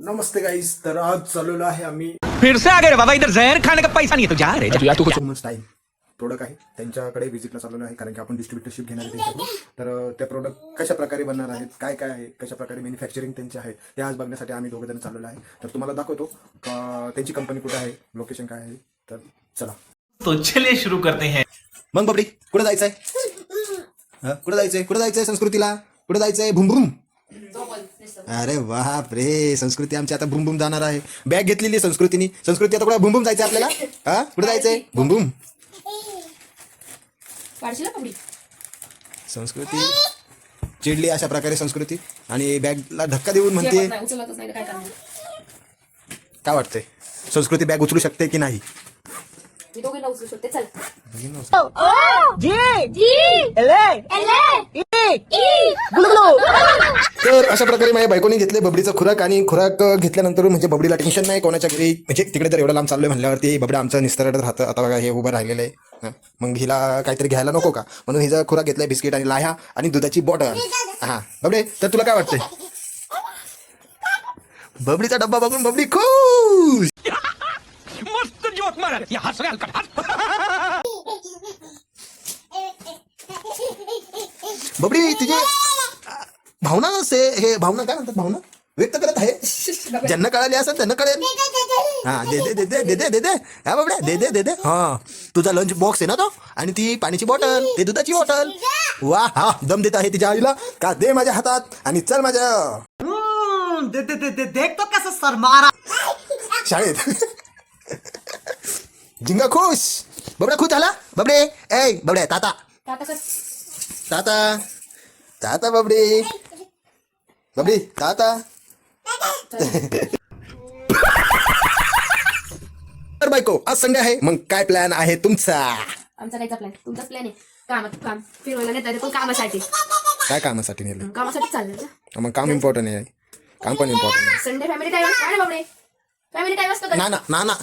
नमस्ते guys, तर आज चालवलं आहे आम्ही फिर से आ गए रे बाबा, इधर जहर खाने का पैसा नहीं है तो जा रे जा। तू कुछ स्टाईल प्रोडक्ट आहे त्यांच्याकडे व्हिजिटला चालवलं आहे, कारण की आपण डिस्ट्रीब्युटरशिप घेणार आहे त्यांच्याकडून. तर त्या प्रोडक्ट कशा प्रकारे बनणार आहेत, काय काय आहे, कशा प्रकारे मॅन्युफॅक्चरिंग त्यांचे आहे ते आज बघण्यासाठी आम्ही दोघं जण चालवलं आहे. तर तुम्हाला दाखवतो त्यांची कंपनी कुठे आहे, लोकेशन काय आहे. तर चला तो चलिए शुरू करते हैं. मग बाबडी कुठे जायचंय, कुठे जायचंय, कुठे जायचंय, संस्कृतीला कुठे जायचंय, भुम भुम. अरे बाप रे, संस्कृती आमची आता भुम भुम जाणार आहे. बॅग घेतलेली आहे संस्कृतीने. संस्कृती आता कुठे भुम भुम जायचंय आपल्याला. हा कुठे जायचंय, भुम भुम. संस्कृती चिडली अशा प्रकारे संस्कृती आणि बॅगला धक्का देऊन म्हणते. काय वाटतंय, संस्कृती बॅग उचलू शकते की नाही? तर अशा प्रकारे माझ्या बायकोने घेतले बबडीचं खुराक, आणि खुराक घेतल्यानंतर म्हणजे बबडीला टेन्शन नाही कोणाच्या घरी, म्हणजे तिकडे तर एवढं लांब चाललोय म्हणल्यावरती बबडा आमचं निस्तरडत राहतं. आता बघा हे उभं राहिलेलं आहे. मग हिला काहीतरी घ्यायला नको का, म्हणून हिचा खुराक घेतलाय, बिस्किट आणि लाह्या आणि दुधाची बॉटल. हा बबडे, तर तुला काय वाटतंय? बबडीचा डब्बा बघून बबडी खुश. मस्त जोक मारा रे. या हस रे हलकट हस. बबडी तुझे भावना हे भावना काय म्हणतात, भावना व्यक्त करत आहे. ज्यांना कळाली असेल त्यांना कळेल. हा दे दे दे दे दे दे दे दे. हा बाबड्या दे दे दे दे. हा तुझा लंच बॉक्स आहे ना तो, आणि ती पाण्याची बॉटल, ते दुधाची बॉटल. वा हा दम देत आहे तिच्या आईला का, दे माझ्या हातात आणि चल माझ्या दे दे दे दे. देख तो कैसे सर मारा शाळेत. जिंगा खुश. बबड्या खुश झाला. बबडे ए बबड्या ताता ताता ताता बबडी बबडी ताता. तर बायको आज संडे आहे, मग काय प्लॅन आहे तुमचा? आमचा कायचा प्लॅन, तुमचाच प्लॅन आहे. काम फिरवायला नेता पण कामासाठी. काय कामासाठी नेलं? कामासाठी चाललं. मग काम इम्पॉर्टंट आहे, काम पण इम्पॉर्टंट आहे. संडे फॅमिली टाइम काय ना बाबडे, फॅमिली टाइम असतो का? ना ना ना ना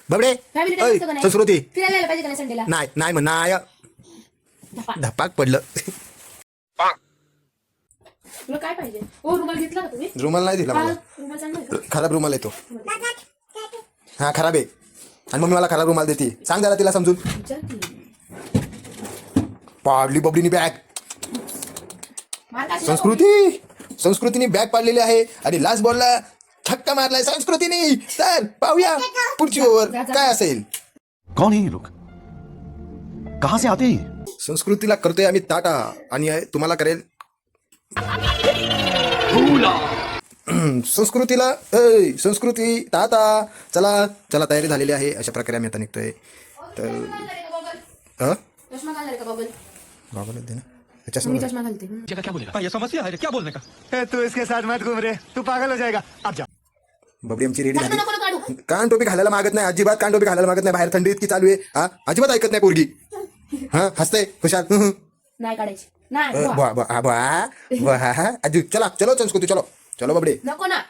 बबडे फॅमिली टाइम असतो का नाही? संस्कृती फिरायला यायला पाहिजे का नाही संडेला? नाही नाही म्हण नाही. धपाक पडलं. तुला काय पाहिजे? हो रुमाल घेतला का तुम्ही? रुमाल नाही दिला मला. रुमाल चांगला आहे का? खराब रुमाल येतो. हा खराब आहे, आणि मम्मी मला खराब रुमाल देते. सांग जरा तिला समजून. विचार की. पाडली बबडीनी बॅग. मार का संस्कृतीने बॅग पाडलेली आहे, आणि लास्ट बॉलला छक्का मारलाय संस्कृतीने. तर पाहूया पुढची ओव्हर काय असेल. कौन है ये लोग, कहां से आते हैं? संस्कृतीला करतोय आम्ही टाटा, आणि तुम्हाला करेल संस्कृतीला. संस्कृती टाटा. चला चला तयारी झालेली आहे. अशा प्रकारे आम्ही आता निघतोय. तर चष्मा घालणार का बाबल? बाबाला दे ना मी चष्मा. चष्मा घालते. जगह क्या बोलेगा ये समस्या है क्या बोलने का. तू इसके साथ मत घूम रे, तू पागल हो जाएगा. अब जा. बबडी आमची रेडी झाली. नको नको काढू. कान टोपी घालायला मागत नाही, अजिबात कान टोपी घालायला मागत नाही. बाहेर थंडी इतकी चालू आहे. हा अजिबात ऐकत नाही पोरगी. हा हसते खुशाल. नाही काढायची. नाही अजू चला चलो संस्कृती चलो चलो बबडे. नको ना.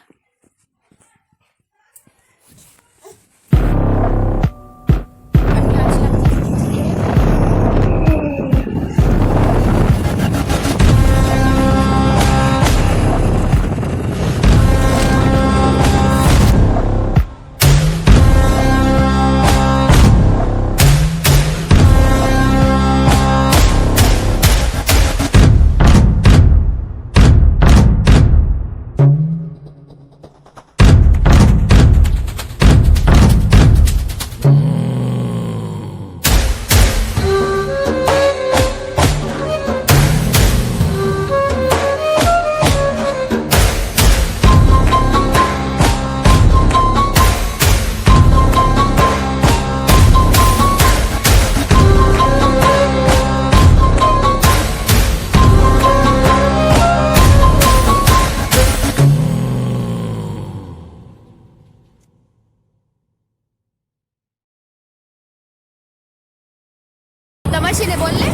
तमाशे बोलले.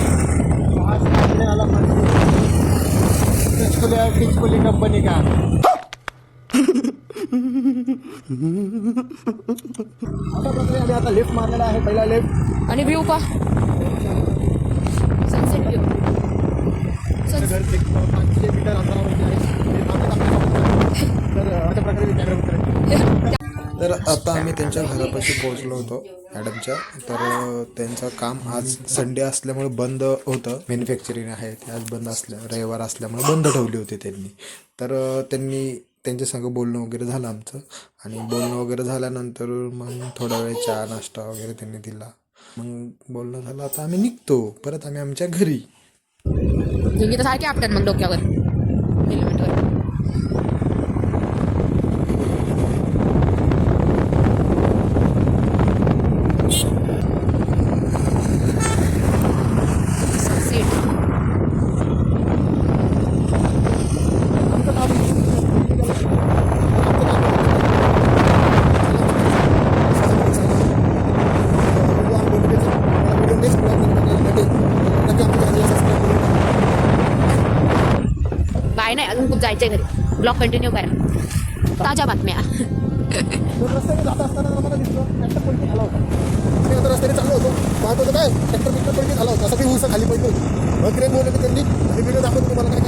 कंपनी का आता लिफ्ट मारलेला आहे, पहिला लिफ्ट. आणि व्ह्यू का सनसेट व्ह्यू. घर 500 मीटर अंतरावरती आहे. तर आता आम्ही त्यांच्या घरापाशी पोहोचलो होतो मॅडमच्या. तर त्यांचं काम आज संडे असल्यामुळे बंद होतं. मॅन्युफॅक्चरिंग आहे ते आज बंद रविवार असल्यामुळे बंद ठेवली होती त्यांनी. तर त्यांनी त्यांच्या संग बोलणं वगैरे झालं आमचं. आणि बोलणं वगैरे झाल्यानंतर मग थोडा वेळ चहा नाश्ता वगैरे त्यांनी दिला. मग बोलणं झालं, आता आम्ही निघतो परत आम्ही आमच्या घरी. झिंगी तर सारखे आपटत मग डोक्यावर हेल्मेटवर. बाय नाही, अजून खूप जायचंय घरी. ब्लॉग कंटिन्यू करा. ताज्या बातम्या. रस्त्याने जात असताना आम्हाला दिसलं ट्रॅक्टर पलटी झाला होता. मी आता रस्त्याने चाललो होतो, पाहत होतो काय ट्रॅक्टर पलटी झाला होता. सगळी ऊस खाली पडली होती. मग क्रेन बोलले त्यांनी आणि व्हिडिओ दाखवतो तुम्हाला काय